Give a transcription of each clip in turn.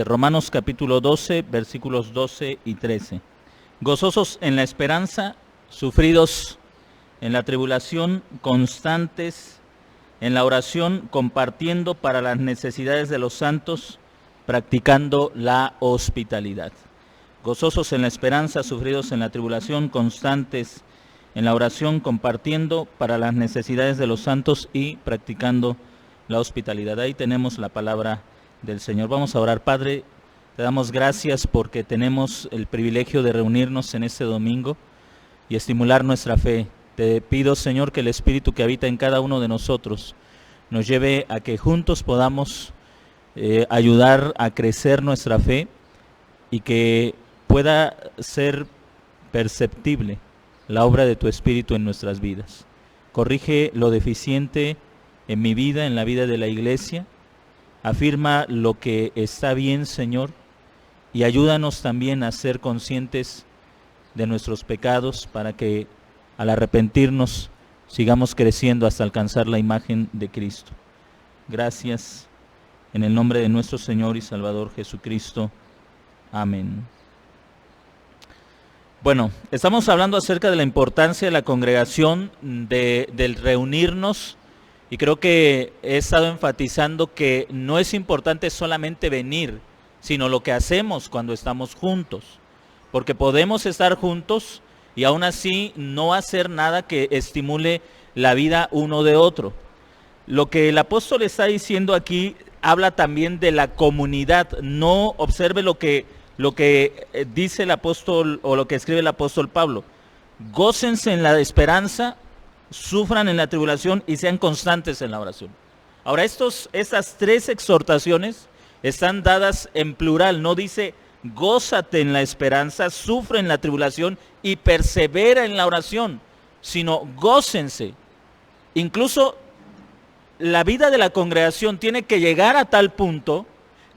Romanos capítulo 12, versículos 12 y 13. Gozosos en la esperanza, sufridos en la tribulación, constantes en la oración, compartiendo para las necesidades de los santos, practicando la hospitalidad. Gozosos en la esperanza, sufridos en la tribulación, constantes en la oración, compartiendo para las necesidades de los santos y practicando la hospitalidad. Ahí tenemos la palabra del Señor. Vamos a orar. Padre, te damos gracias porque tenemos el privilegio de reunirnos en este domingo y estimular nuestra fe. Te pido, Señor, que el Espíritu que habita en cada uno de nosotros nos lleve a que juntos podamos ayudar a crecer nuestra fe y que pueda ser perceptible la obra de tu Espíritu en nuestras vidas. Corrige lo deficiente en mi vida, en la vida de la iglesia. Afirma lo que está bien, Señor, y ayúdanos también a ser conscientes de nuestros pecados para que al arrepentirnos sigamos creciendo hasta alcanzar la imagen de Cristo. Gracias, en el nombre de nuestro Señor y Salvador Jesucristo. Amén. Bueno, estamos hablando acerca de la importancia de la congregación, del reunirnos. Y creo que he estado enfatizando que no es importante solamente venir, sino lo que hacemos cuando estamos juntos. Porque podemos estar juntos y aún así no hacer nada que estimule la vida uno de otro. Lo que el apóstol está diciendo aquí habla también de la comunidad. No observe lo que dice el apóstol o lo que escribe el apóstol Pablo. Gócense en la esperanza, sufran en la tribulación y sean constantes en la oración. Ahora, estas tres exhortaciones están dadas en plural. No dice gózate en la esperanza, sufre en la tribulación y persevera en la oración, sino gócense. Incluso la vida de la congregación tiene que llegar a tal punto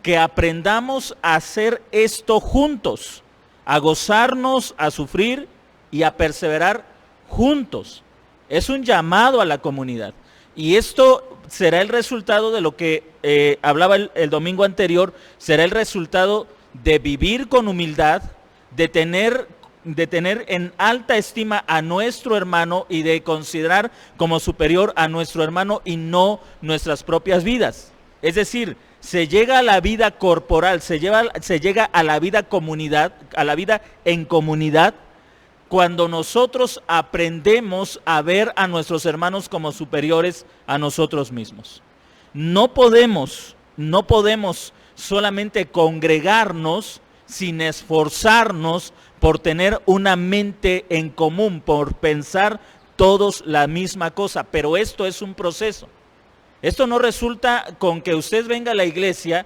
que aprendamos a hacer esto juntos, a gozarnos, a sufrir y a perseverar juntos. Es un llamado a la comunidad. Y esto será el resultado de lo que hablaba el domingo anterior, será el resultado de vivir con humildad, de tener en alta estima a nuestro hermano y de considerar como superior a nuestro hermano y no nuestras propias vidas. Es decir, se llega a la vida corporal, se llega a la vida comunidad, a la vida en comunidad, cuando nosotros aprendemos a ver a nuestros hermanos como superiores a nosotros mismos. No podemos solamente congregarnos sin esforzarnos por tener una mente en común, por pensar todos la misma cosa, pero esto es un proceso. Esto no resulta con que usted venga a la iglesia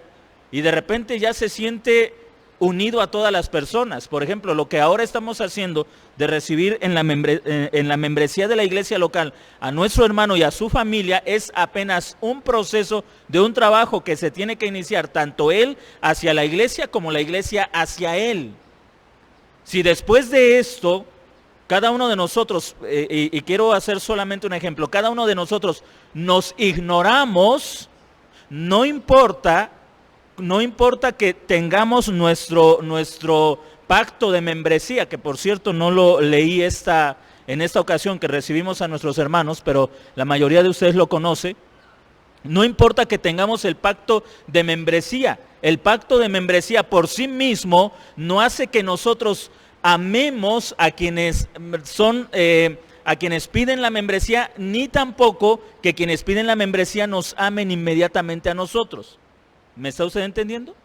y de repente ya se siente unido a todas las personas. Por ejemplo, lo que ahora estamos haciendo de recibir en la membresía de la iglesia local a nuestro hermano y a su familia es apenas un proceso de un trabajo que se tiene que iniciar tanto él hacia la iglesia como la iglesia hacia él. Si después de esto, cada uno de nosotros, y quiero hacer solamente un ejemplo, cada uno de nosotros nos ignoramos, no importa que tengamos nuestro pacto de membresía, que por cierto no lo leí en esta ocasión que recibimos a nuestros hermanos, pero la mayoría de ustedes lo conoce. No importa que tengamos el pacto de membresía. El pacto de membresía por sí mismo no hace que nosotros amemos a quienes piden la membresía, ni tampoco que quienes piden la membresía nos amen inmediatamente a nosotros. ¿Me está usted entendiendo?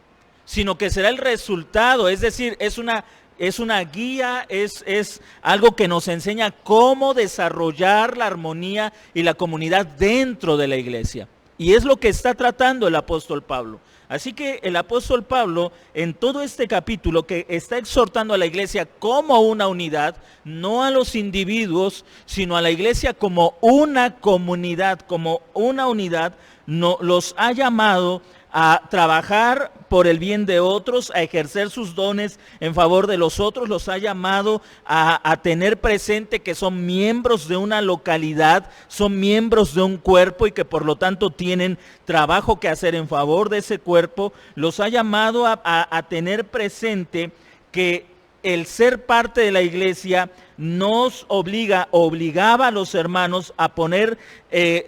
Sino que será el resultado, es decir, es una guía, es algo que nos enseña cómo desarrollar la armonía y la comunidad dentro de la iglesia. Y es lo que está tratando el apóstol Pablo. Así que el apóstol Pablo, en todo este capítulo, que está exhortando a la iglesia como una unidad, no a los individuos, sino a la iglesia como una comunidad, como una unidad, los ha llamado a trabajar por el bien de otros, a ejercer sus dones en favor de los otros, los ha llamado a tener presente que son miembros de una localidad, son miembros de un cuerpo y que por lo tanto tienen trabajo que hacer en favor de ese cuerpo. Los ha llamado a tener presente que el ser parte de la iglesia nos obligaba a los hermanos a poner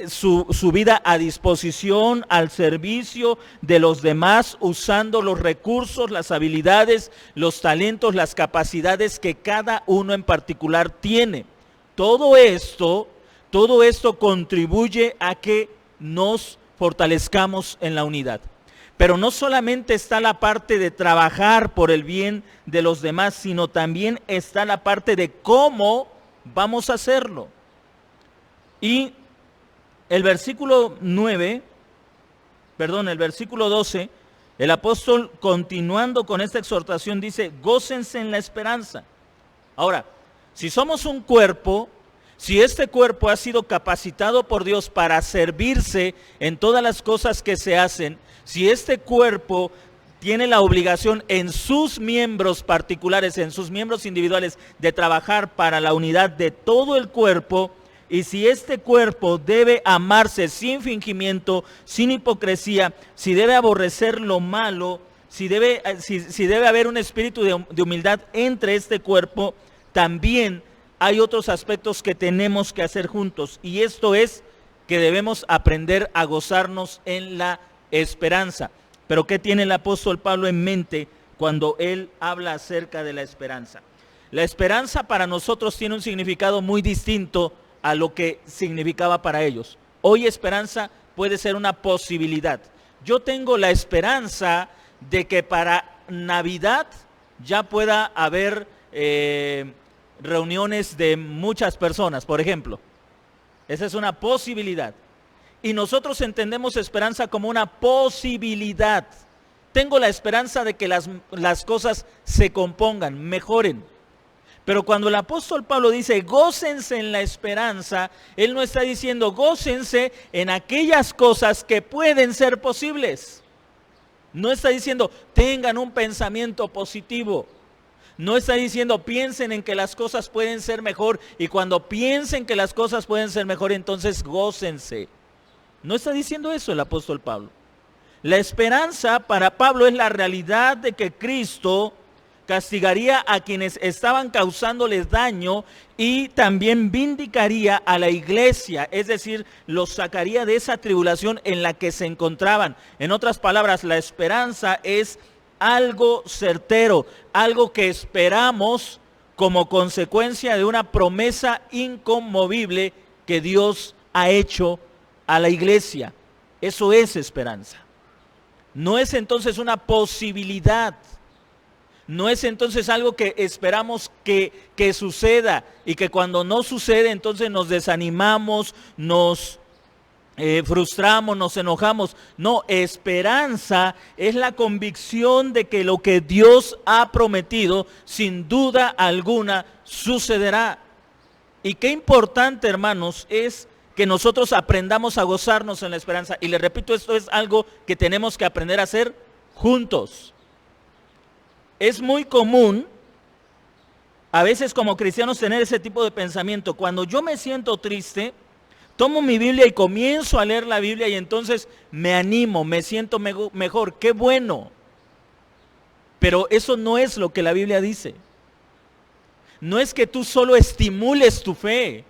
su vida a disposición, al servicio de los demás, usando los recursos, las habilidades, los talentos, las capacidades que cada uno en particular tiene. Todo esto contribuye a que nos fortalezcamos en la unidad. Pero no solamente está la parte de trabajar por el bien de los demás, sino también está la parte de cómo vamos a hacerlo. Y el versículo 12, el apóstol, continuando con esta exhortación, dice: gócense en la esperanza. Ahora, si somos un cuerpo, si este cuerpo ha sido capacitado por Dios para servirse en todas las cosas que se hacen, si este cuerpo tiene la obligación en sus miembros particulares, en sus miembros individuales, de trabajar para la unidad de todo el cuerpo, y si este cuerpo debe amarse sin fingimiento, sin hipocresía, si debe aborrecer lo malo, si debe haber un espíritu de humildad entre este cuerpo, también hay otros aspectos que tenemos que hacer juntos, y esto es que debemos aprender a gozarnos en la esperanza. Pero ¿qué tiene el apóstol Pablo en mente cuando él habla acerca de la esperanza? La esperanza para nosotros tiene un significado muy distinto a lo que significaba para ellos. Hoy esperanza puede ser una posibilidad. Yo tengo la esperanza de que para Navidad ya pueda haber reuniones de muchas personas, por ejemplo. Esa es una posibilidad. Y nosotros entendemos esperanza como una posibilidad. Tengo la esperanza de que las cosas se compongan, mejoren. Pero cuando el apóstol Pablo dice gócense en la esperanza, él no está diciendo gócense en aquellas cosas que pueden ser posibles. No está diciendo tengan un pensamiento positivo. No está diciendo piensen en que las cosas pueden ser mejor, y cuando piensen que las cosas pueden ser mejor, entonces gócense. No está diciendo eso el apóstol Pablo. La esperanza para Pablo es la realidad de que Cristo castigaría a quienes estaban causándoles daño y también vindicaría a la iglesia, es decir, los sacaría de esa tribulación en la que se encontraban. En otras palabras, la esperanza es algo certero, algo que esperamos como consecuencia de una promesa inconmovible que Dios ha hecho a la iglesia. Eso es esperanza. No es entonces una posibilidad. No es entonces algo que esperamos que suceda y que cuando no sucede entonces nos desanimamos, nos frustramos, nos enojamos. No, esperanza es la convicción de que lo que Dios ha prometido sin duda alguna sucederá. Y qué importante, hermanos, es que nosotros aprendamos a gozarnos en la esperanza. Y les repito, esto es algo que tenemos que aprender a hacer juntos. Es muy común, a veces como cristianos, tener ese tipo de pensamiento. Cuando yo me siento triste, tomo mi Biblia y comienzo a leer la Biblia y entonces me animo, me siento mejor. ¡Qué bueno! Pero eso no es lo que la Biblia dice. No es que tú solo estimules tu fe.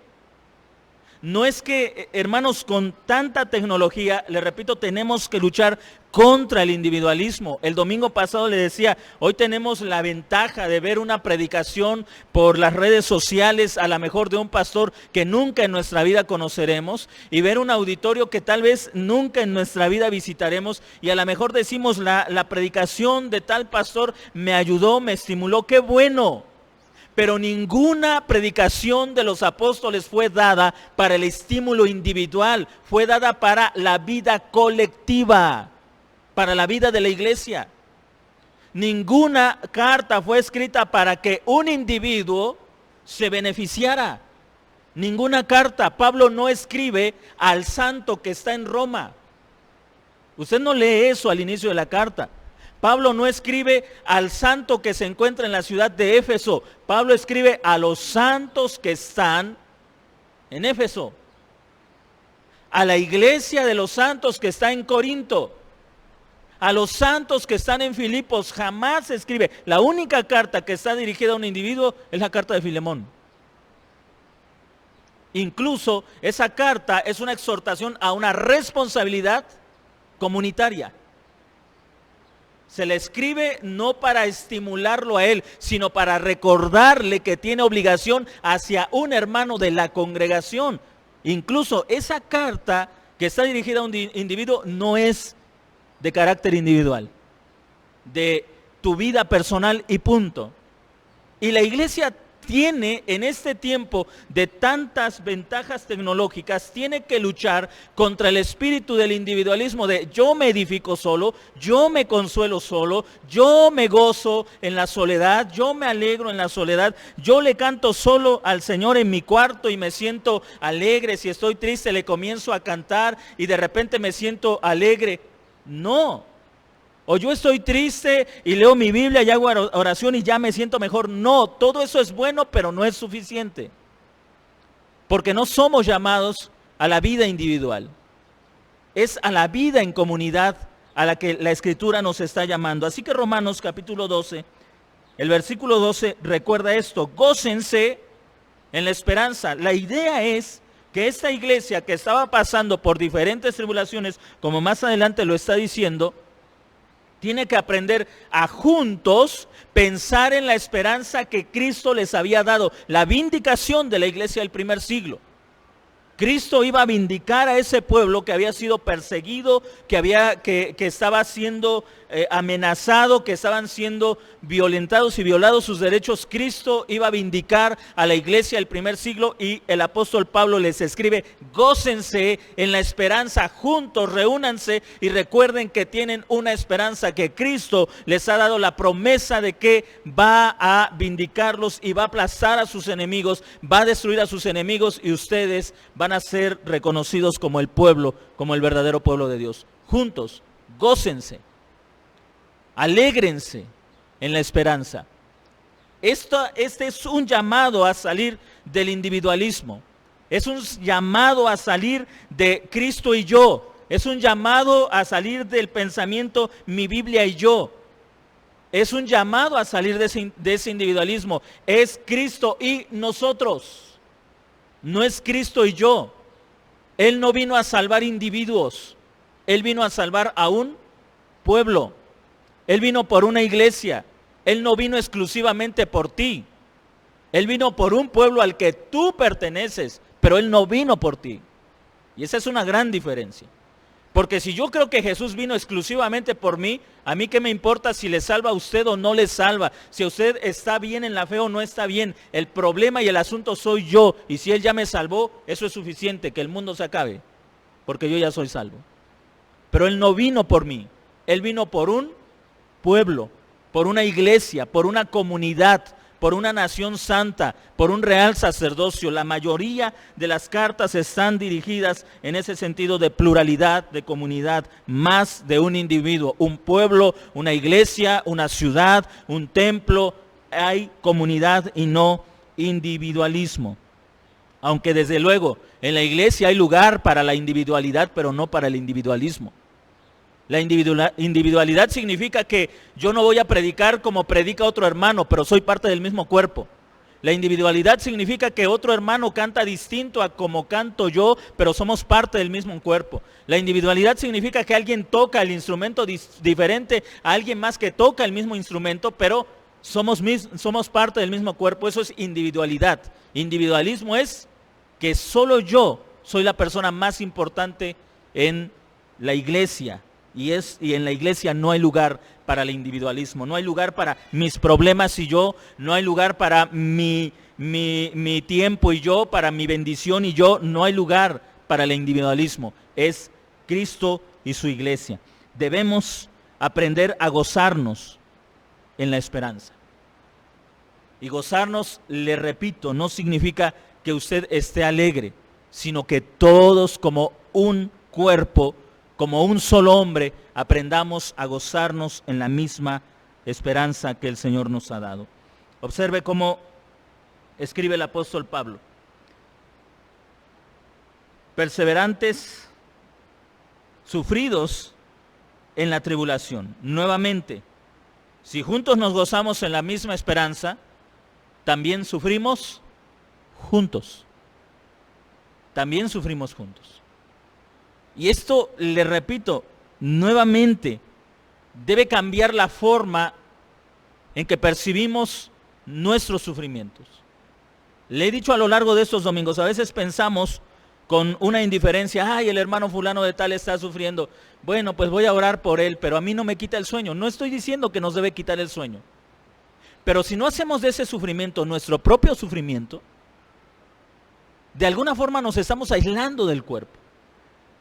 No es que, hermanos, con tanta tecnología, les repito, tenemos que luchar contra el individualismo. El domingo pasado le decía, hoy tenemos la ventaja de ver una predicación por las redes sociales, a lo mejor de un pastor que nunca en nuestra vida conoceremos, y ver un auditorio que tal vez nunca en nuestra vida visitaremos, y a lo mejor decimos, la predicación de tal pastor me ayudó, me estimuló, ¡qué bueno! Pero ninguna predicación de los apóstoles fue dada para el estímulo individual, fue dada para la vida colectiva, para la vida de la iglesia. Ninguna carta fue escrita para que un individuo se beneficiara. Ninguna carta. Pablo no escribe al santo que está en Roma. Usted no lee eso al inicio de la carta. Pablo no escribe al santo que se encuentra en la ciudad de Éfeso. Pablo escribe a los santos que están en Éfeso, a la iglesia de los santos que está en Corinto, a los santos que están en Filipos. Jamás escribe. La única carta que está dirigida a un individuo es la carta de Filemón. Incluso esa carta es una exhortación a una responsabilidad comunitaria. Se le escribe no para estimularlo a él, sino para recordarle que tiene obligación hacia un hermano de la congregación. Incluso esa carta que está dirigida a un individuo no es de carácter individual, de tu vida personal y punto. Y la iglesia tiene, en este tiempo de tantas ventajas tecnológicas, tiene que luchar contra el espíritu del individualismo de yo me edifico solo, yo me consuelo solo, yo me gozo en la soledad, yo me alegro en la soledad, yo le canto solo al Señor en mi cuarto y me siento alegre. Si estoy triste le comienzo a cantar y de repente me siento alegre. No. O yo estoy triste y leo mi Biblia y hago oración y ya me siento mejor. No, todo eso es bueno, pero no es suficiente. Porque no somos llamados a la vida individual. Es a la vida en comunidad a la que la Escritura nos está llamando. Así que Romanos capítulo 12, el versículo 12 recuerda esto: gócense en la esperanza. La idea es que esta iglesia que estaba pasando por diferentes tribulaciones, como más adelante lo está diciendo, tiene que aprender a juntos pensar en la esperanza que Cristo les había dado, la vindicación de la iglesia del primer siglo. Cristo iba a vindicar a ese pueblo que había sido perseguido, que estaba siendo amenazado, que estaban siendo violentados y violados sus derechos. Cristo iba a vindicar a la iglesia del primer siglo y el apóstol Pablo les escribe: gócense en la esperanza, juntos reúnanse y recuerden que tienen una esperanza, que Cristo les ha dado la promesa de que va a vindicarlos y va a aplastar a sus enemigos, va a destruir a sus enemigos y ustedes van a ser reconocidos como el pueblo, como el verdadero pueblo de Dios. Juntos, gócense, alégrense en la esperanza. Este es un llamado a salir del individualismo. Es un llamado a salir de Cristo y yo. Es un llamado a salir del pensamiento mi Biblia y yo. Es un llamado a salir de ese individualismo. Es Cristo y nosotros. No es Cristo y yo. Él no vino a salvar individuos. Él vino a salvar a un pueblo. Él vino por una iglesia. Él no vino exclusivamente por ti. Él vino por un pueblo al que tú perteneces, pero Él no vino por ti. Y esa es una gran diferencia. Porque si yo creo que Jesús vino exclusivamente por mí, a mí qué me importa si le salva a usted o no le salva, si usted está bien en la fe o no está bien. El problema y el asunto soy yo, y si Él ya me salvó, eso es suficiente, que el mundo se acabe, porque yo ya soy salvo. Pero Él no vino por mí, Él vino por un pueblo, por una iglesia, por una comunidad, por una nación santa, por un real sacerdocio. La mayoría de las cartas están dirigidas en ese sentido de pluralidad, de comunidad, más de un individuo, un pueblo, una iglesia, una ciudad, un templo. Hay comunidad y no individualismo. Aunque desde luego en la iglesia hay lugar para la individualidad, pero no para el individualismo. La individualidad significa que yo no voy a predicar como predica otro hermano, pero soy parte del mismo cuerpo. La individualidad significa que otro hermano canta distinto a como canto yo, pero somos parte del mismo cuerpo. La individualidad significa que alguien toca el instrumento diferente a alguien más que toca el mismo instrumento, pero somos parte del mismo cuerpo. Eso es individualidad. Individualismo es que solo yo soy la persona más importante en la iglesia. Y en la iglesia no hay lugar para el individualismo, no hay lugar para mis problemas y yo, no hay lugar para mi tiempo y yo, para mi bendición y yo, no hay lugar para el individualismo. Es Cristo y su iglesia. Debemos aprender a gozarnos en la esperanza. Y gozarnos, le repito, no significa que usted esté alegre, sino que todos como un cuerpo, como un solo hombre, aprendamos a gozarnos en la misma esperanza que el Señor nos ha dado. Observe cómo escribe el apóstol Pablo. Perseverantes, sufridos en la tribulación. Nuevamente, si juntos nos gozamos en la misma esperanza, también sufrimos juntos. También sufrimos juntos. Y esto, le repito, nuevamente, debe cambiar la forma en que percibimos nuestros sufrimientos. Le he dicho a lo largo de estos domingos, a veces pensamos con una indiferencia, ay, el hermano fulano de tal está sufriendo, bueno, pues voy a orar por él, pero a mí no me quita el sueño. No estoy diciendo que nos debe quitar el sueño, pero si no hacemos de ese sufrimiento nuestro propio sufrimiento, de alguna forma nos estamos aislando del cuerpo,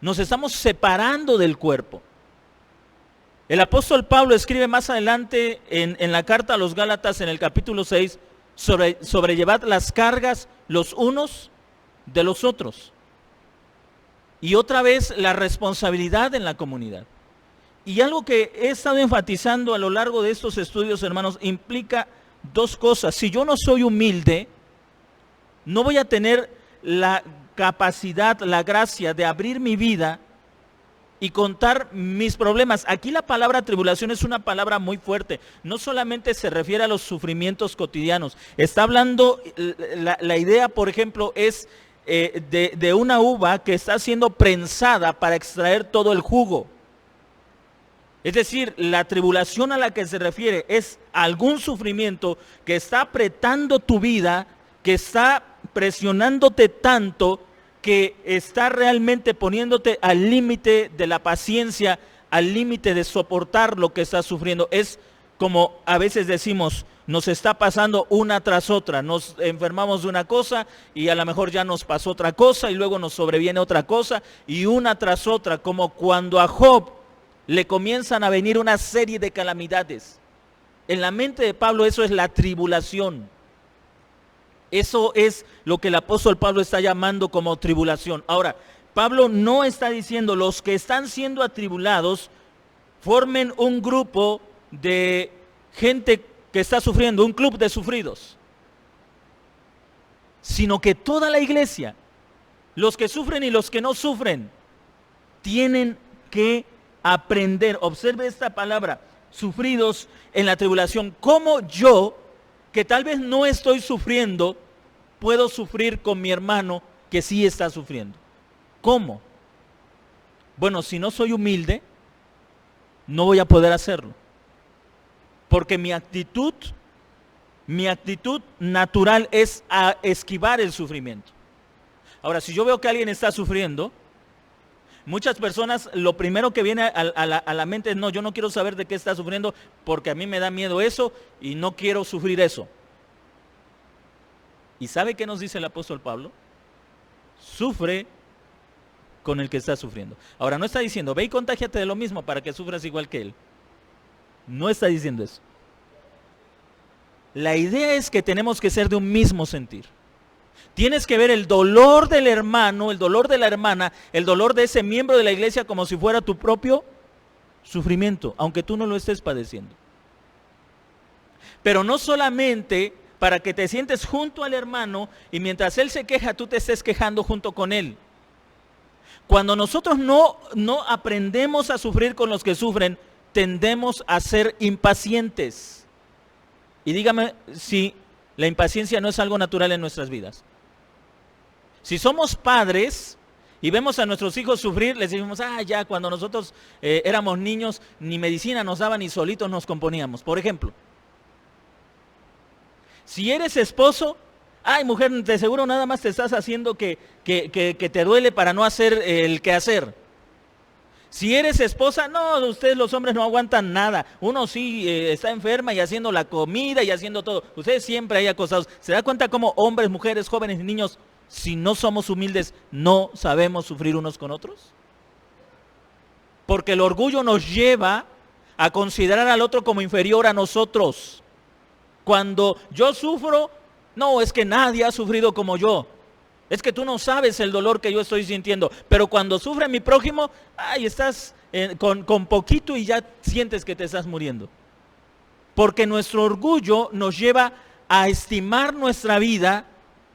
nos estamos separando del cuerpo. El apóstol Pablo escribe más adelante en la carta a los Gálatas, en el capítulo 6, sobrellevad las cargas los unos de los otros. Y otra vez la responsabilidad en la comunidad. Y algo que he estado enfatizando a lo largo de estos estudios, hermanos, implica dos cosas. Si yo no soy humilde, no voy a tener la capacidad, la gracia de abrir mi vida y contar mis problemas. Aquí la palabra tribulación es una palabra muy fuerte. No solamente se refiere a los sufrimientos cotidianos. Está hablando, la idea, por ejemplo, es de una uva que está siendo prensada para extraer todo el jugo. Es decir, la tribulación a la que se refiere es algún sufrimiento que está apretando tu vida, que está presionándote tanto, que está realmente poniéndote al límite de la paciencia, al límite de soportar lo que estás sufriendo. Es como a veces decimos, nos está pasando una tras otra, nos enfermamos de una cosa y a lo mejor ya nos pasó otra cosa y luego nos sobreviene otra cosa y una tras otra, como cuando a Job le comienzan a venir una serie de calamidades. En la mente de Pablo eso es la tribulación. Eso es lo que el apóstol Pablo está llamando como tribulación. Ahora, Pablo no está diciendo los que están siendo atribulados formen un grupo de gente que está sufriendo, un club de sufridos, sino que toda la iglesia, los que sufren y los que no sufren, tienen que aprender. Observe esta palabra, sufridos en la tribulación. ¿Cómo yo, que tal vez no estoy sufriendo, puedo sufrir con mi hermano que sí está sufriendo? ¿Cómo? Bueno, si no soy humilde, no voy a poder hacerlo. Porque mi actitud natural es a esquivar el sufrimiento. Ahora, si yo veo que alguien está sufriendo, muchas personas lo primero que viene a la mente es, no, yo no quiero saber de qué está sufriendo porque a mí me da miedo eso y no quiero sufrir eso. ¿Y sabe qué nos dice el apóstol Pablo? Sufre con el que está sufriendo. Ahora, no está diciendo, ve y contágiate de lo mismo para que sufras igual que él. No está diciendo eso. La idea es que tenemos que ser de un mismo sentir. Tienes que ver el dolor del hermano, el dolor de la hermana, el dolor de ese miembro de la iglesia como si fuera tu propio sufrimiento, aunque tú no lo estés padeciendo. Pero no solamente para que te sientes junto al hermano y mientras él se queja, tú te estés quejando junto con él. Cuando nosotros no aprendemos a sufrir con los que sufren, tendemos a ser impacientes. Y dígame si la impaciencia no es algo natural en nuestras vidas. Si somos padres y vemos a nuestros hijos sufrir, les decimos, ya, cuando nosotros éramos niños, ni medicina nos daban ni solitos nos componíamos. Por ejemplo, si eres esposo, ay, mujer, de seguro nada más te estás haciendo que te duele para no hacer el quehacer. Si eres esposa, no, ustedes los hombres no aguantan nada. Uno sí está enferma y haciendo la comida y haciendo todo. Ustedes siempre ahí acostados. ¿Se da cuenta cómo hombres, mujeres, jóvenes y niños, si no somos humildes, no sabemos sufrir unos con otros? Porque el orgullo nos lleva a considerar al otro como inferior a nosotros. Cuando yo sufro, no, es que nadie ha sufrido como yo. Es que tú no sabes el dolor que yo estoy sintiendo, pero cuando sufre mi prójimo, ay, estás con poquito y ya sientes que te estás muriendo. Porque nuestro orgullo nos lleva a estimar nuestra vida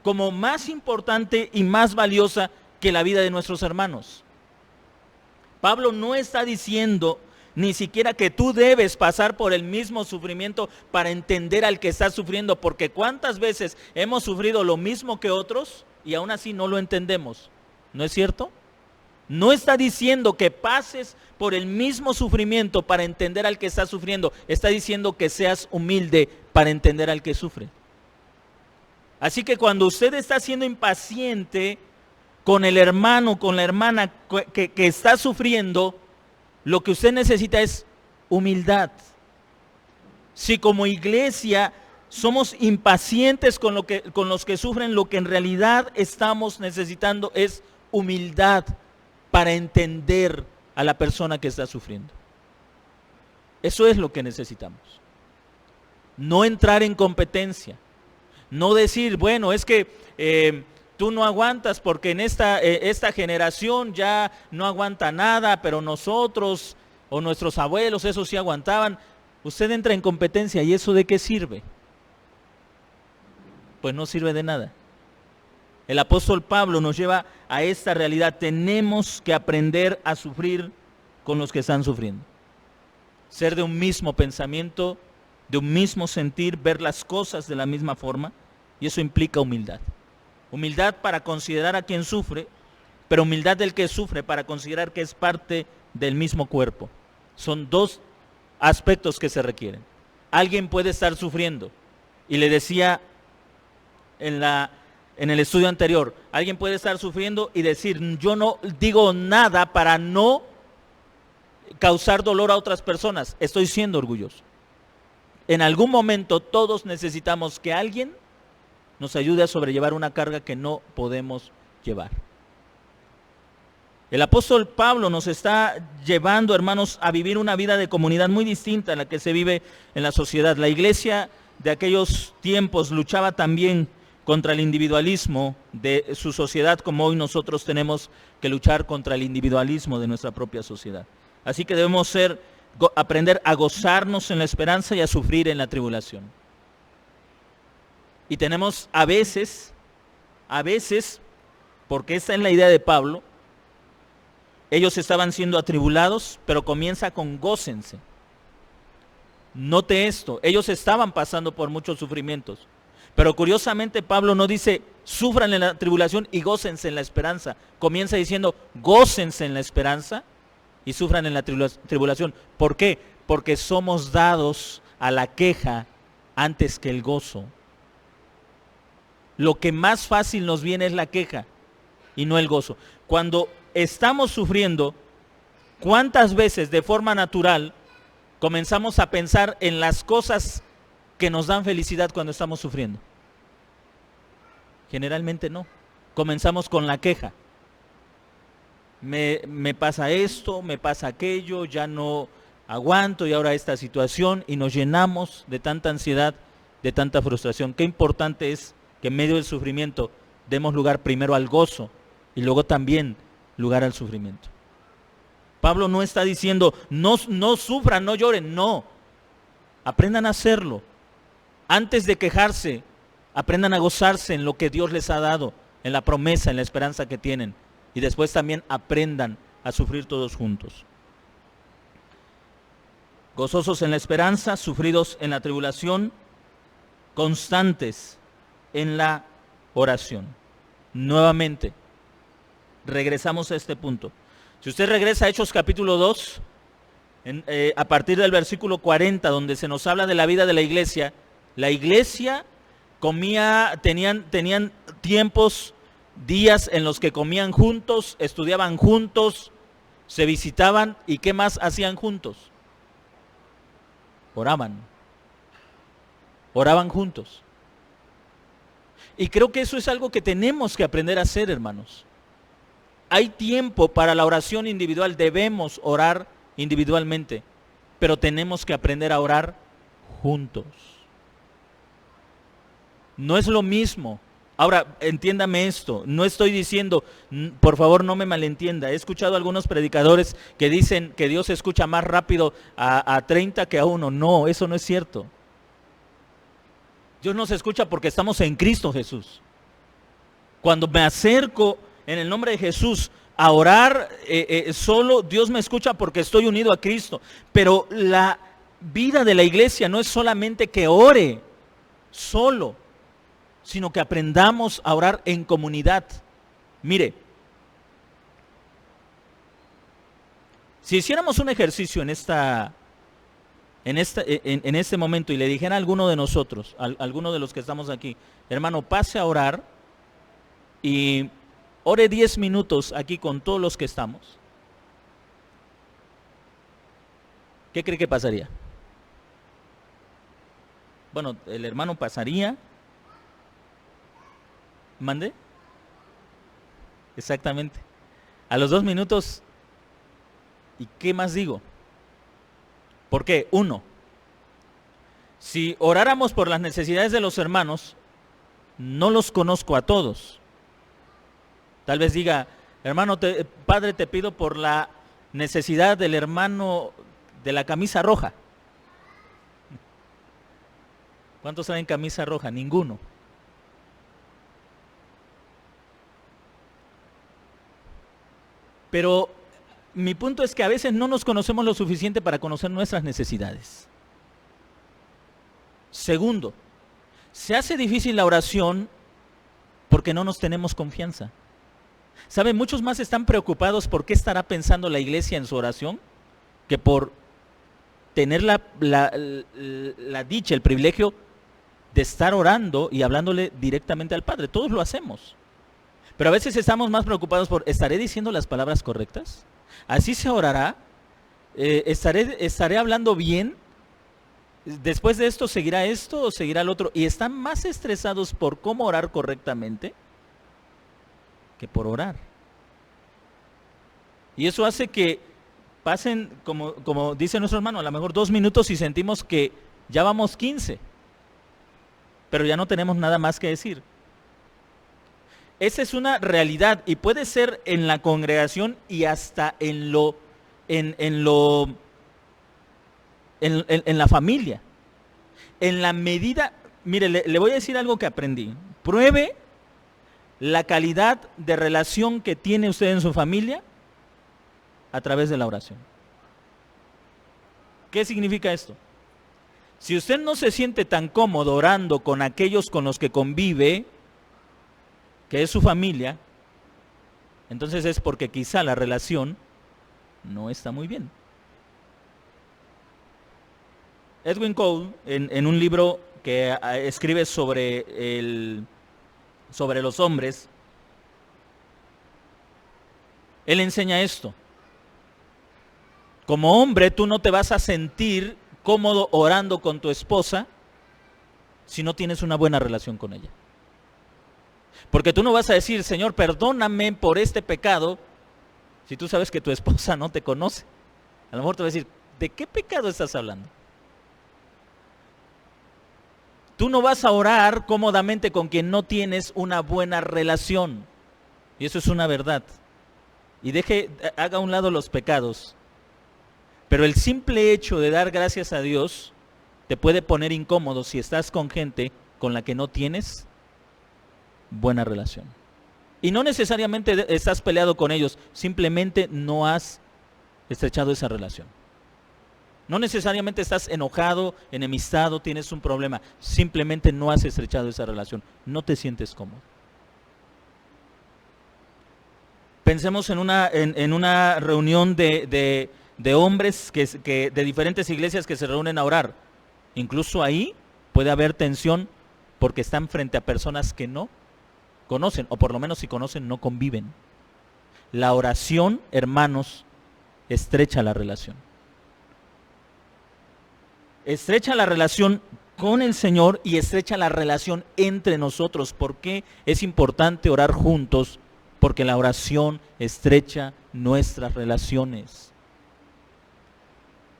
como más importante y más valiosa que la vida de nuestros hermanos. Pablo no está diciendo ni siquiera que tú debes pasar por el mismo sufrimiento para entender al que está sufriendo, porque ¿cuántas veces hemos sufrido lo mismo que otros y aún así no lo entendemos? ¿No es cierto? No está diciendo que pases por el mismo sufrimiento para entender al que está sufriendo. Está diciendo que seas humilde para entender al que sufre. Así que cuando usted está siendo impaciente con el hermano, con la hermana que está sufriendo, lo que usted necesita es humildad. Si como iglesia somos impacientes con los que sufren, lo que en realidad estamos necesitando es humildad para entender a la persona que está sufriendo. Eso es lo que necesitamos. No entrar en competencia. No decir, bueno, es que tú no aguantas porque en esta generación ya no aguanta nada, pero nosotros o nuestros abuelos, esos sí aguantaban. Usted entra en competencia, ¿y eso de qué sirve? Pues no sirve de nada. El apóstol Pablo nos lleva a esta realidad. Tenemos que aprender a sufrir con los que están sufriendo. Ser de un mismo pensamiento, de un mismo sentir, ver las cosas de la misma forma, y eso implica humildad. Humildad para considerar a quien sufre, pero humildad del que sufre para considerar que es parte del mismo cuerpo. Son dos aspectos que se requieren. Alguien puede estar sufriendo, y le decía en el estudio anterior, alguien puede estar sufriendo y decir, yo no digo nada para no causar dolor a otras personas, estoy siendo orgulloso. En algún momento todos necesitamos que alguien nos ayude a sobrellevar una carga que no podemos llevar. El apóstol Pablo nos está llevando, hermanos, a vivir una vida de comunidad muy distinta a la que se vive en la sociedad. La iglesia de aquellos tiempos luchaba también contra el individualismo de su sociedad, como hoy nosotros tenemos que luchar contra el individualismo de nuestra propia sociedad. Así que debemos aprender a gozarnos en la esperanza y a sufrir en la tribulación. Y tenemos a veces, porque esta es la idea de Pablo, ellos estaban siendo atribulados, pero comienza con gócense. Note esto, ellos estaban pasando por muchos sufrimientos, pero curiosamente Pablo no dice sufran en la tribulación y gócense en la esperanza. Comienza diciendo gócense en la esperanza y sufran en la tribulación. ¿Por qué? Porque somos dados a la queja antes que el gozo. Lo que más fácil nos viene es la queja y no el gozo. Cuando estamos sufriendo, ¿cuántas veces de forma natural comenzamos a pensar en las cosas que nos dan felicidad cuando estamos sufriendo? Generalmente no. Comenzamos con la queja. Me pasa esto, me pasa aquello, ya no aguanto y ahora esta situación, y nos llenamos de tanta ansiedad, de tanta frustración. Qué importante es que en medio del sufrimiento demos lugar primero al gozo y luego también lugar al sufrimiento. Pablo no está diciendo no sufran, no lloren, no. Aprendan a hacerlo. Antes de quejarse, aprendan a gozarse en lo que Dios les ha dado, en la promesa, en la esperanza que tienen. Y después también aprendan a sufrir todos juntos. Gozosos en la esperanza, sufridos en la tribulación, constantes en la oración. Nuevamente, regresamos a este punto. Si usted regresa a Hechos capítulo 2, a partir del versículo 40, donde se nos habla de la vida de la iglesia tenían tiempos, días en los que comían juntos, estudiaban juntos, se visitaban, y ¿qué más hacían juntos? Oraban juntos. Y creo que eso es algo que tenemos que aprender a hacer, hermanos. Hay tiempo para la oración individual, debemos orar individualmente, pero tenemos que aprender a orar juntos. No es lo mismo Ahora, entiéndame esto, no estoy diciendo, por favor no me malentienda, he escuchado a algunos predicadores que dicen que Dios escucha más rápido a 30 que a 1. No, eso no es cierto. Dios nos escucha porque estamos en Cristo Jesús. Cuando me acerco en el nombre de Jesús a orar, solo Dios me escucha porque estoy unido a Cristo. Pero la vida de la iglesia no es solamente que ore solo, sino que aprendamos a orar en comunidad. Mire, si hiciéramos un ejercicio en este momento y le dijera a alguno de nosotros, a alguno de los que estamos aquí, hermano, pase a orar y ore 10 minutos aquí con todos los que estamos, ¿qué cree que pasaría? Bueno, el hermano pasaría. ¿Mande? Exactamente. A los 2 minutos, ¿y qué más digo? ¿Por qué? Uno, si oráramos por las necesidades de los hermanos, no los conozco a todos. Tal vez diga, hermano, padre, te pido por la necesidad del hermano de la camisa roja. ¿Cuántos traen camisa roja? Ninguno. Pero mi punto es que a veces no nos conocemos lo suficiente para conocer nuestras necesidades. Segundo, se hace difícil la oración porque no nos tenemos confianza. ¿Saben? Muchos más están preocupados por qué estará pensando la iglesia en su oración que por tener la dicha, el privilegio de estar orando y hablándole directamente al Padre. Todos lo hacemos. Pero a veces estamos más preocupados por, ¿estaré diciendo las palabras correctas? ¿Así se orará? ¿Estaré hablando bien? ¿Después de esto seguirá esto o seguirá el otro? Y están más estresados por cómo orar correctamente que por orar. Y eso hace que pasen, como dice nuestro hermano, a lo mejor 2 minutos y sentimos que ya vamos 15. Pero ya no tenemos nada más que decir. Esa es una realidad y puede ser en la congregación y hasta en la familia. En la medida, mire, le voy a decir algo que aprendí. Pruebe la calidad de relación que tiene usted en su familia a través de la oración. ¿Qué significa esto? Si usted no se siente tan cómodo orando con aquellos con los que convive, que es su familia, entonces es porque quizá la relación no está muy bien. Edwin Cole, en un libro que escribe sobre los hombres, él enseña esto. Como hombre, tú no te vas a sentir cómodo orando con tu esposa si no tienes una buena relación con ella. Porque tú no vas a decir, Señor, perdóname por este pecado, si tú sabes que tu esposa no te conoce. A lo mejor te va a decir, ¿de qué pecado estás hablando? Tú no vas a orar cómodamente con quien no tienes una buena relación. Y eso es una verdad. Y haga a un lado los pecados. Pero el simple hecho de dar gracias a Dios te puede poner incómodo si estás con gente con la que no tienes buena relación. Y no necesariamente estás peleado con ellos, simplemente no has estrechado esa relación. No necesariamente estás enojado, enemistado, tienes un problema, simplemente no has estrechado esa relación, no te sientes cómodo. Pensemos en una reunión de hombres de diferentes iglesias que se reúnen a orar. Incluso ahí puede haber tensión porque están frente a personas que no conocen, o por lo menos si conocen no conviven. La oración, hermanos, estrecha la relación. Estrecha la relación con el Señor y estrecha la relación entre nosotros. ¿Por qué es importante orar juntos? Porque la oración estrecha nuestras relaciones.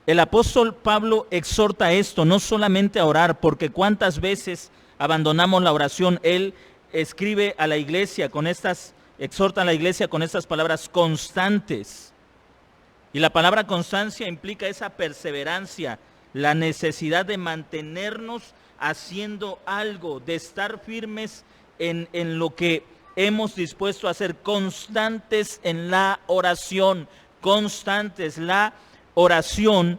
El apóstol Pablo exhorta esto, no solamente a orar, porque cuántas veces abandonamos la oración. Él escribe a la iglesia con estas, exhorta a la iglesia con estas palabras constantes. Y la palabra constancia implica esa perseverancia, la necesidad de mantenernos haciendo algo, de estar firmes en lo que hemos dispuesto a ser, constantes en la oración, constantes. La oración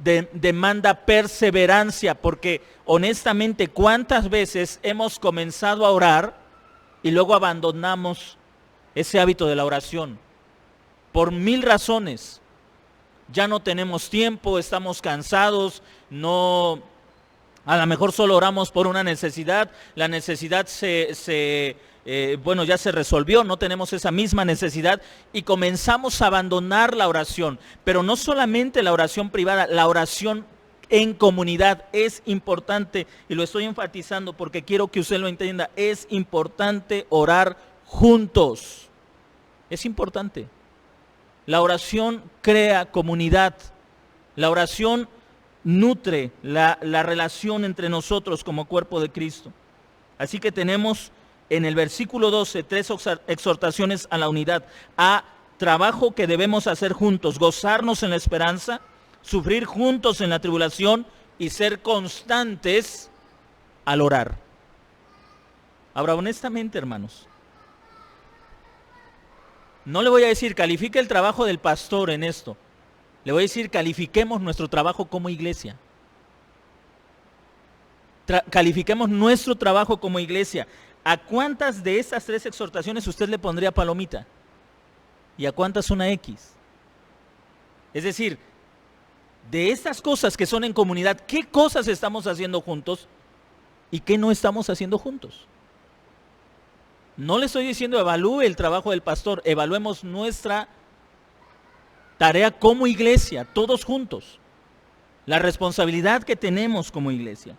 demanda perseverancia, porque honestamente, ¿cuántas veces hemos comenzado a orar y luego abandonamos ese hábito de la oración? Por mil razones. Ya no tenemos tiempo, estamos cansados, a lo mejor solo oramos por una necesidad, la necesidad ya se resolvió, no tenemos esa misma necesidad y comenzamos a abandonar la oración. Pero no solamente la oración privada, la oración en comunidad es importante, y lo estoy enfatizando porque quiero que usted lo entienda. Es importante orar juntos, es importante. La oración crea comunidad, la oración nutre la relación entre nosotros como cuerpo de Cristo. Así que tenemos en el versículo 12 tres exhortaciones a la unidad, a trabajo que debemos hacer juntos: gozarnos en la esperanza, sufrir juntos en la tribulación y ser constantes al orar. Ahora, honestamente, hermanos, no le voy a decir califique el trabajo del pastor en esto. Le voy a decir califiquemos nuestro trabajo como iglesia. Califiquemos nuestro trabajo como iglesia. ¿A cuántas de estas tres exhortaciones usted le pondría palomita? ¿Y a cuántas una X? Es decir, de estas cosas que son en comunidad, ¿qué cosas estamos haciendo juntos y qué no estamos haciendo juntos? No le estoy diciendo evalúe el trabajo del pastor, evaluemos nuestra tarea como iglesia, todos juntos, la responsabilidad que tenemos como iglesia.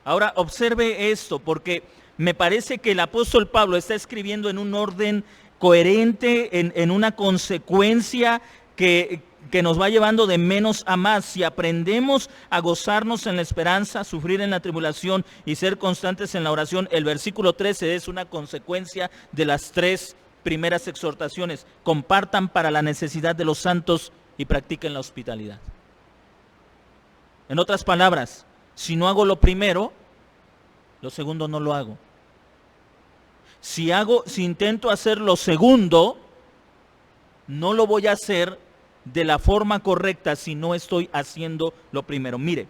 Ahora observe esto, porque me parece que el apóstol Pablo está escribiendo en un orden coherente, en una consecuencia que nos va llevando de menos a más. Si aprendemos a gozarnos en la esperanza, sufrir en la tribulación y ser constantes en la oración, el versículo 13 es una consecuencia de las tres primeras exhortaciones. Compartan para la necesidad de los santos y practiquen la hospitalidad. En otras palabras, si no hago lo primero, lo segundo no lo hago. Si intento hacer lo segundo, no lo voy a hacer de la forma correcta si no estoy haciendo lo primero. Mire,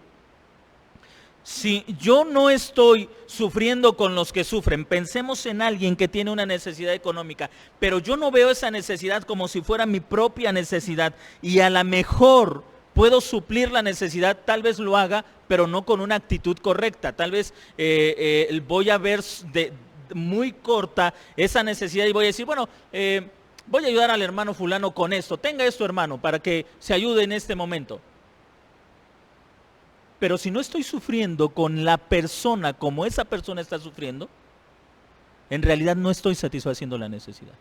si yo no estoy sufriendo con los que sufren, pensemos en alguien que tiene una necesidad económica, pero yo no veo esa necesidad como si fuera mi propia necesidad, y a lo mejor puedo suplir la necesidad, tal vez lo haga, pero no con una actitud correcta. Tal vez voy a ver muy corta esa necesidad y voy a decir, bueno, voy a ayudar al hermano fulano con esto, tenga esto, hermano, para que se ayude en este momento. Pero si no estoy sufriendo con la persona como esa persona está sufriendo, en realidad no estoy satisfaciendo la necesidad.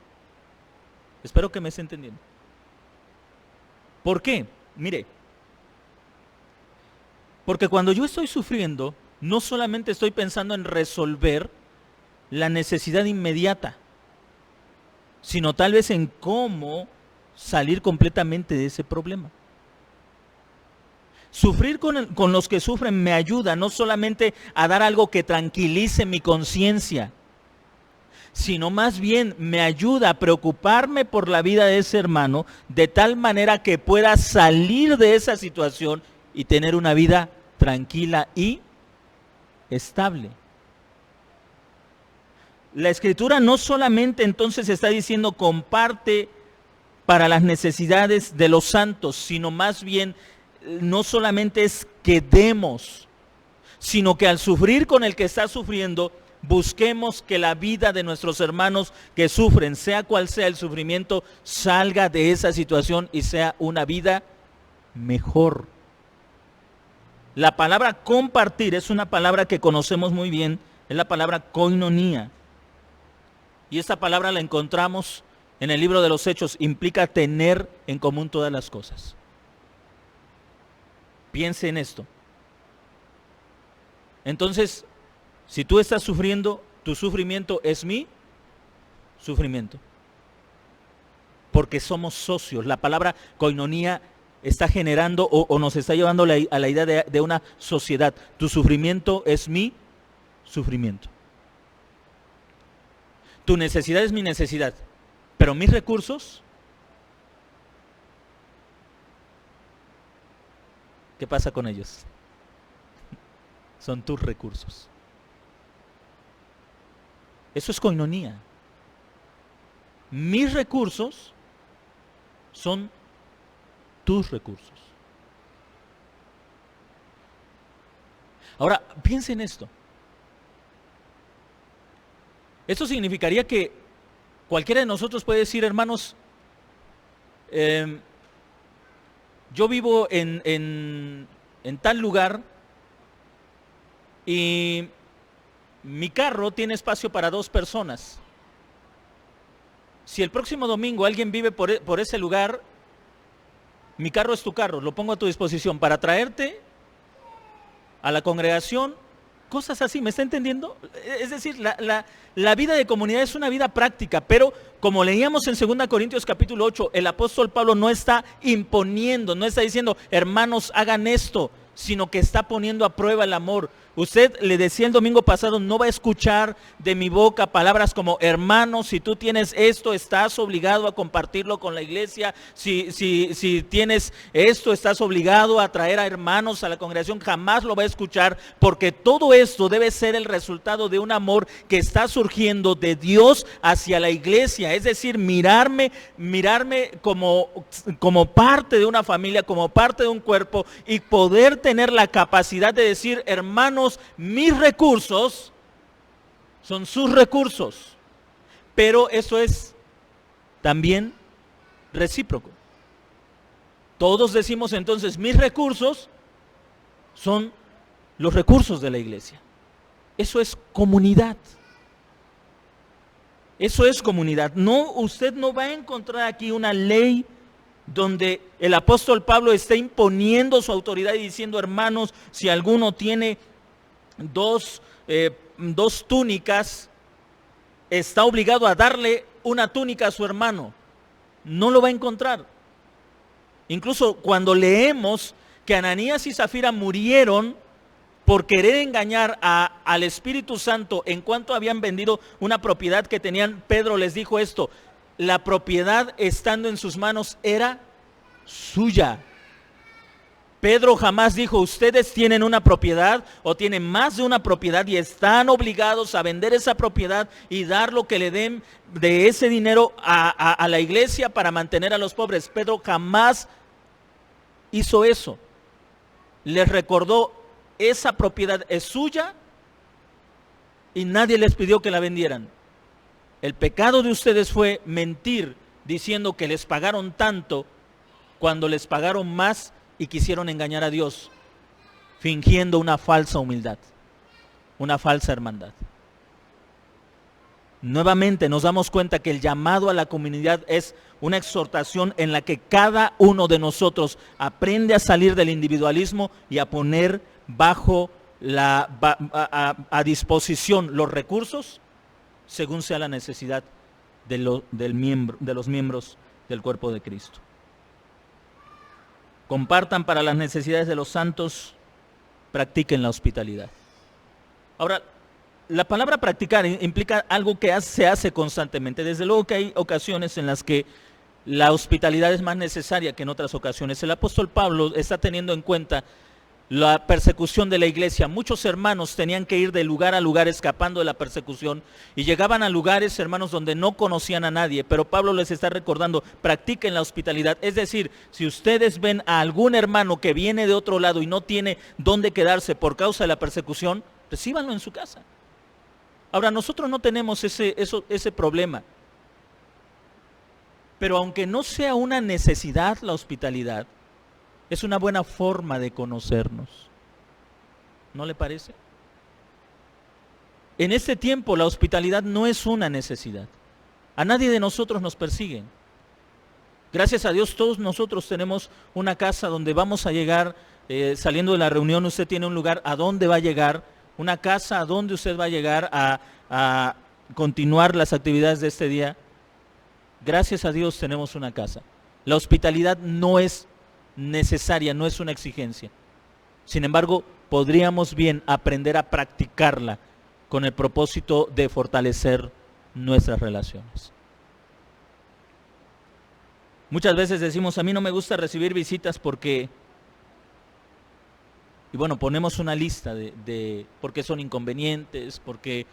Espero que me esté entendiendo. ¿Por qué? Mire, porque cuando yo estoy sufriendo, no solamente estoy pensando en resolver la necesidad inmediata, sino tal vez en cómo salir completamente de ese problema. Sufrir con los que sufren me ayuda no solamente a dar algo que tranquilice mi conciencia, sino más bien me ayuda a preocuparme por la vida de ese hermano de tal manera que pueda salir de esa situación y tener una vida tranquila y estable. La Escritura no solamente entonces está diciendo comparte para las necesidades de los santos, sino más bien no solamente es que demos, sino que al sufrir con el que está sufriendo, busquemos que la vida de nuestros hermanos que sufren, sea cual sea el sufrimiento, salga de esa situación y sea una vida mejor. La palabra compartir es una palabra que conocemos muy bien, es la palabra koinonía. Y esta palabra la encontramos en el libro de los Hechos, implica tener en común todas las cosas. Piense en esto. Entonces, si tú estás sufriendo, tu sufrimiento es mi sufrimiento. Porque somos socios. La palabra koinonía está generando o nos está llevando a la idea de una sociedad. Tu sufrimiento es mi sufrimiento. Tu necesidad es mi necesidad. Pero mis recursos, ¿qué pasa con ellos? Son tus recursos. Eso es koinonía. Mis recursos son tus recursos. Ahora, piensen en esto. Esto significaría que cualquiera de nosotros puede decir, hermanos, yo vivo en tal lugar y mi carro tiene espacio para 2 personas. Si el próximo domingo alguien vive por ese lugar, mi carro es tu carro, lo pongo a tu disposición para traerte a la congregación, cosas así, ¿me está entendiendo? Es decir, la vida de comunidad es una vida práctica, pero como leíamos en 2 Corintios capítulo 8, el apóstol Pablo no está imponiendo, no está diciendo, hermanos, hagan esto, sino que está poniendo a prueba el amor. Usted, le decía el domingo pasado, no va a escuchar de mi boca palabras como, hermanos, si tú tienes esto, estás obligado a compartirlo con la iglesia. Si tienes esto, estás obligado a traer a hermanos a la congregación. Jamás lo va a escuchar, porque todo esto debe ser el resultado de un amor que está surgiendo de Dios hacia la iglesia. Es decir, mirarme como parte de una familia, como parte de un cuerpo, y poder tener la capacidad de decir, hermanos, mis recursos son sus recursos, pero eso es también recíproco. Todos decimos entonces, mis recursos son los recursos de la iglesia. Eso es comunidad. Eso es comunidad. No, usted no va a encontrar aquí una ley donde el apóstol Pablo está imponiendo su autoridad y diciendo, hermanos, si alguno tiene dos túnicas, está obligado a darle una túnica a su hermano. No lo va a encontrar. Incluso cuando leemos que Ananías y Zafira murieron por querer engañar al Espíritu Santo en cuanto habían vendido una propiedad que tenían, Pedro les dijo esto: la propiedad estando en sus manos era suya. Pedro jamás dijo, ustedes tienen una propiedad o tienen más de una propiedad y están obligados a vender esa propiedad y dar lo que le den de ese dinero a la iglesia para mantener a los pobres. Pedro jamás hizo eso. Les recordó, esa propiedad es suya y nadie les pidió que la vendieran. El pecado de ustedes fue mentir diciendo que les pagaron tanto cuando les pagaron más y quisieron engañar a Dios, fingiendo una falsa humildad, una falsa hermandad. Nuevamente nos damos cuenta que el llamado a la comunidad es una exhortación en la que cada uno de nosotros aprende a salir del individualismo y a poner bajo a disposición los recursos según sea la necesidad de los miembros del cuerpo de Cristo. Compartan para las necesidades de los santos, practiquen la hospitalidad. Ahora, la palabra practicar implica algo que se hace constantemente. Desde luego que hay ocasiones en las que la hospitalidad es más necesaria que en otras ocasiones. El apóstol Pablo está teniendo en cuenta la persecución de la iglesia. Muchos hermanos tenían que ir de lugar a lugar escapando de la persecución y llegaban a lugares, hermanos, donde no conocían a nadie, pero Pablo les está recordando, practiquen la hospitalidad. Es decir, si ustedes ven a algún hermano que viene de otro lado y no tiene dónde quedarse por causa de la persecución, recíbanlo en su casa. Ahora, nosotros no tenemos ese problema, pero aunque no sea una necesidad la hospitalidad, es una buena forma de conocernos. ¿No le parece? En este tiempo la hospitalidad no es una necesidad. A nadie de nosotros nos persiguen. Gracias a Dios todos nosotros tenemos una casa donde vamos a llegar, saliendo de la reunión usted tiene un lugar a donde va a llegar, una casa a donde usted va a llegar a a continuar las actividades de este día, gracias a Dios tenemos una casa. La hospitalidad no es necesaria, no es una exigencia. Sin embargo, podríamos bien aprender a practicarla con el propósito de fortalecer nuestras relaciones. Muchas veces decimos, a mí no me gusta recibir visitas porque, y bueno, ponemos una lista de por qué son inconvenientes, porque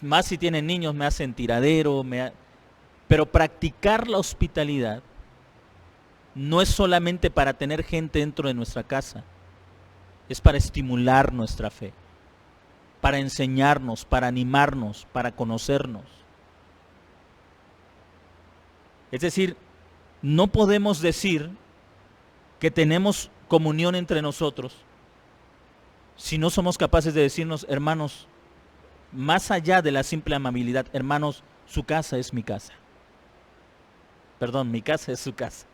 más si tienen niños me hacen tiradero, pero practicar la hospitalidad no es solamente para tener gente dentro de nuestra casa, es para estimular nuestra fe, para enseñarnos, para animarnos, para conocernos. Es decir, no podemos decir que tenemos comunión entre nosotros si no somos capaces de decirnos, hermanos, más allá de la simple amabilidad, hermanos, su casa es mi casa. Perdón, mi casa es su casa.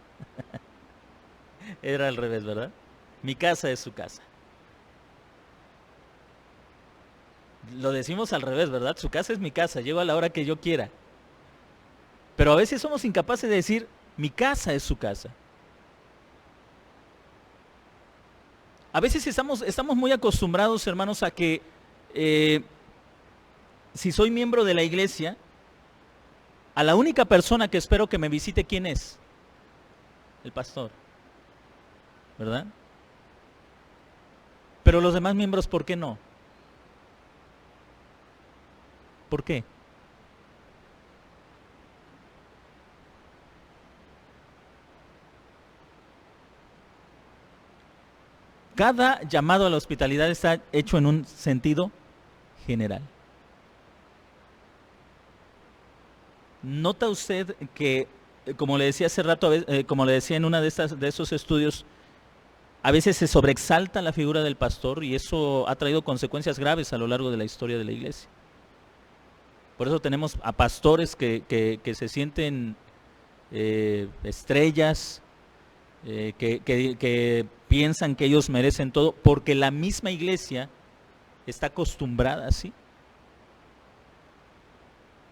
Era al revés, ¿verdad? Mi casa es su casa. Lo decimos al revés, ¿verdad? Su casa es mi casa, llego a la hora que yo quiera. Pero a veces somos incapaces de decir, mi casa es su casa. A veces estamos muy acostumbrados, hermanos, a que si soy miembro de la iglesia, a la única persona que espero que me visite, ¿quién es? El pastor, ¿verdad? Pero los demás miembros, ¿por qué no? ¿Por qué? Cada llamado a la hospitalidad está hecho en un sentido general. ¿Nota usted que, como le decía hace rato, como le decía en una de esos estudios, a veces se sobreexalta la figura del pastor y eso ha traído consecuencias graves a lo largo de la historia de la iglesia? Por eso tenemos a pastores que se sienten estrellas, que piensan que ellos merecen todo, porque la misma iglesia está acostumbrada así.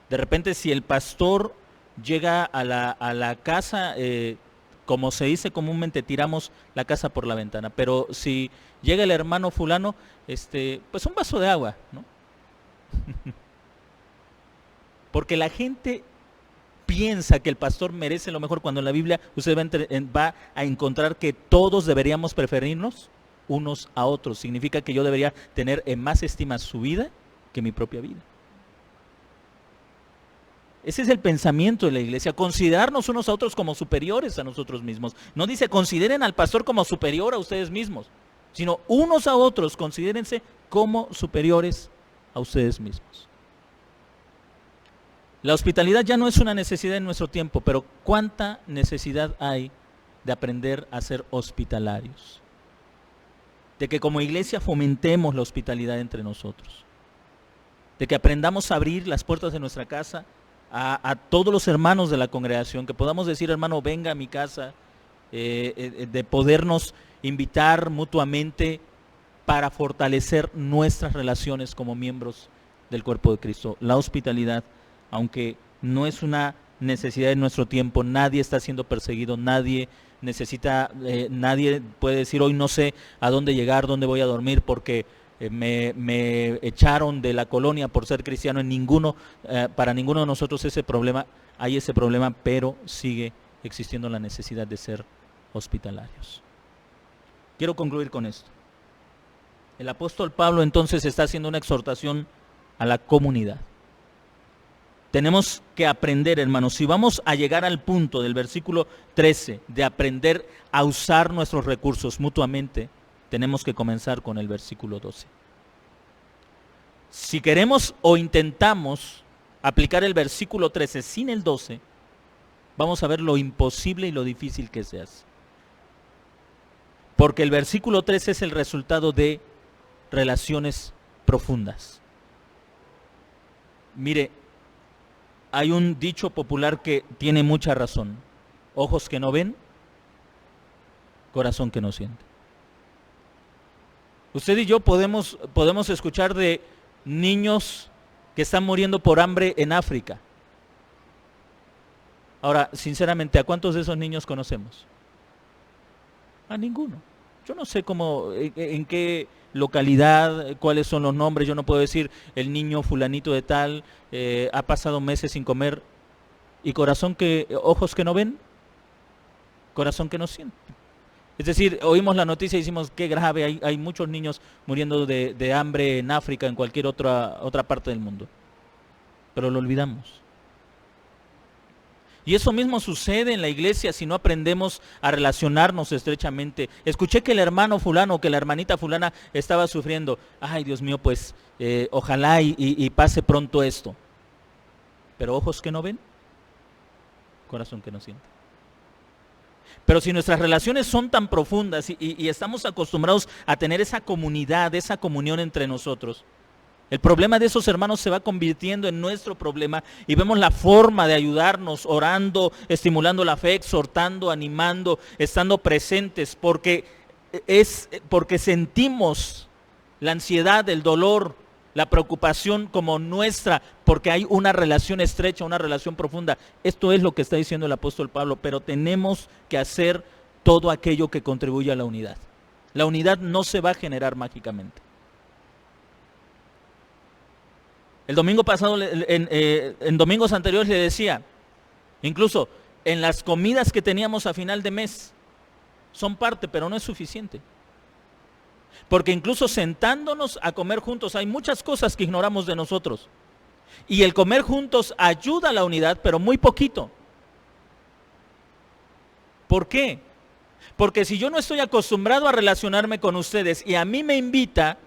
De repente, si el pastor llega a la casa, como se dice comúnmente, tiramos la casa por la ventana, pero si llega el hermano fulano, pues un vaso de agua, ¿no? Porque la gente piensa que el pastor merece lo mejor, cuando en la Biblia usted va a encontrar que todos deberíamos preferirnos unos a otros. Significa que yo debería tener en más estima su vida que mi propia vida. Ese es el pensamiento de la iglesia, considerarnos unos a otros como superiores a nosotros mismos. No dice consideren al pastor como superior a ustedes mismos, sino unos a otros considérense como superiores a ustedes mismos. La hospitalidad ya no es una necesidad en nuestro tiempo, pero ¿cuánta necesidad hay de aprender a ser hospitalarios? De que como iglesia fomentemos la hospitalidad entre nosotros. De que aprendamos a abrir las puertas de nuestra casa a todos los hermanos de la congregación, que podamos decir, hermano, venga a mi casa, de podernos invitar mutuamente para fortalecer nuestras relaciones como miembros del cuerpo de Cristo. La hospitalidad, aunque no es una necesidad en nuestro tiempo, nadie está siendo perseguido, nadie necesita, nadie puede decir hoy no sé a dónde llegar, dónde voy a dormir porque me echaron de la colonia por ser cristiano. Para ninguno de nosotros hay ese problema, pero sigue existiendo la necesidad de ser hospitalarios. Quiero concluir con esto. El apóstol Pablo entonces está haciendo una exhortación a la comunidad. Tenemos que aprender, hermanos, si vamos a llegar al punto del versículo 13 de aprender a usar nuestros recursos mutuamente, tenemos que comenzar con el versículo 12. Si queremos o intentamos aplicar el versículo 13 sin el 12, vamos a ver lo imposible y lo difícil que se hace. Porque el versículo 13 es el resultado de relaciones profundas. Mire, hay un dicho popular que tiene mucha razón. Ojos que no ven, corazón que no siente. Usted y yo podemos escuchar de niños que están muriendo por hambre en África. Ahora, sinceramente, ¿a cuántos de esos niños conocemos? A ninguno. Yo no sé cómo, en qué localidad, cuáles son los nombres. Yo no puedo decir el niño fulanito de tal ha pasado meses sin comer y ojos que no ven, corazón que no siente. Es decir, oímos la noticia y decimos qué grave, hay muchos niños muriendo de hambre en África, en cualquier otra parte del mundo. Pero lo olvidamos. Y eso mismo sucede en la iglesia si no aprendemos a relacionarnos estrechamente. Escuché que el hermano fulano o que la hermanita fulana estaba sufriendo. Ay, Dios mío, pues ojalá y pase pronto esto. Pero ojos que no ven, corazón que no siente. Pero si nuestras relaciones son tan profundas y estamos acostumbrados a tener esa comunidad, esa comunión entre nosotros, el problema de esos hermanos se va convirtiendo en nuestro problema y vemos la forma de ayudarnos, orando, estimulando la fe, exhortando, animando, estando presentes, porque sentimos la ansiedad, el dolor, la preocupación como nuestra, porque hay una relación estrecha, una relación profunda. Esto es lo que está diciendo el apóstol Pablo, pero tenemos que hacer todo aquello que contribuye a la unidad. La unidad no se va a generar mágicamente. El domingo pasado, en domingos anteriores le decía, incluso en las comidas que teníamos a final de mes, son parte, pero no es suficiente. Porque incluso sentándonos a comer juntos, hay muchas cosas que ignoramos de nosotros. Y el comer juntos ayuda a la unidad, pero muy poquito. ¿Por qué? Porque si yo no estoy acostumbrado a relacionarme con ustedes y a mí me invita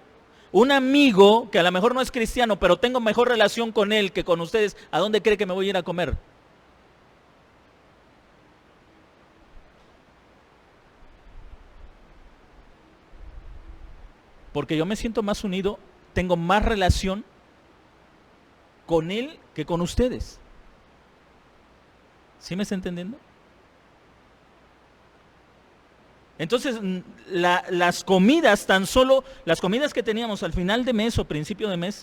un amigo que a lo mejor no es cristiano, pero tengo mejor relación con él que con ustedes, ¿a dónde cree que me voy a ir a comer? Porque yo me siento más unido, tengo más relación con él que con ustedes. ¿Sí me está entendiendo? Entonces, las comidas, tan solo las comidas que teníamos al final de mes o principio de mes,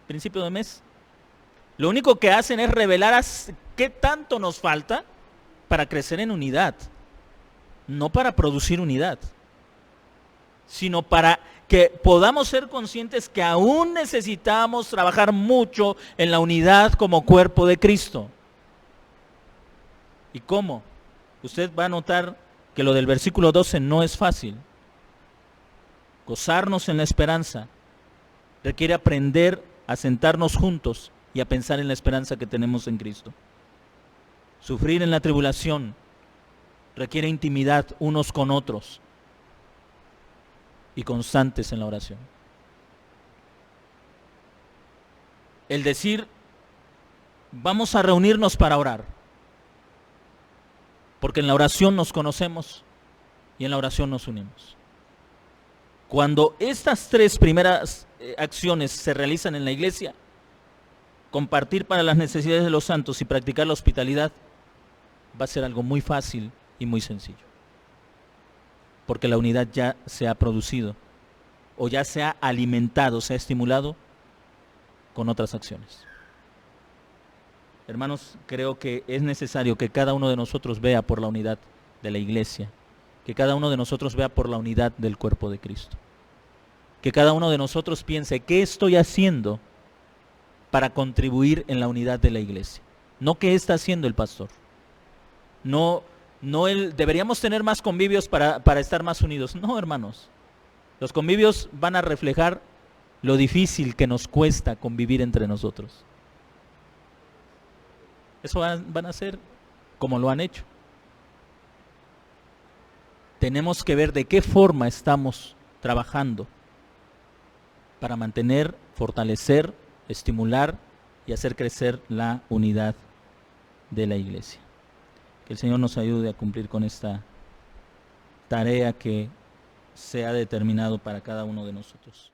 principio de mes, lo único que hacen es revelar qué tanto nos falta para crecer en unidad, no para producir unidad, sino para que podamos ser conscientes que aún necesitamos trabajar mucho en la unidad como cuerpo de Cristo. ¿Y cómo? Usted va a notar que lo del versículo 12 no es fácil. Gozarnos en la esperanza requiere aprender a sentarnos juntos y a pensar en la esperanza que tenemos en Cristo. Sufrir en la tribulación requiere intimidad unos con otros y constantes en la oración. El decir, vamos a reunirnos para orar, porque en la oración nos conocemos y en la oración nos unimos. Cuando estas tres primeras acciones se realizan en la iglesia, compartir para las necesidades de los santos y practicar la hospitalidad, va a ser algo muy fácil y muy sencillo. Porque la unidad ya se ha producido o ya se ha alimentado, se ha estimulado con otras acciones. Hermanos, creo que es necesario que cada uno de nosotros vea por la unidad de la iglesia, que cada uno de nosotros vea por la unidad del cuerpo de Cristo, que cada uno de nosotros piense, ¿qué estoy haciendo para contribuir en la unidad de la iglesia? No qué está haciendo el pastor, deberíamos tener más convivios para estar más unidos. No, hermanos, los convivios van a reflejar lo difícil que nos cuesta convivir entre nosotros. Eso van a ser como lo han hecho. Tenemos que ver de qué forma estamos trabajando para mantener, fortalecer, estimular y hacer crecer la unidad de la iglesia. Que el Señor nos ayude a cumplir con esta tarea que se ha determinado para cada uno de nosotros.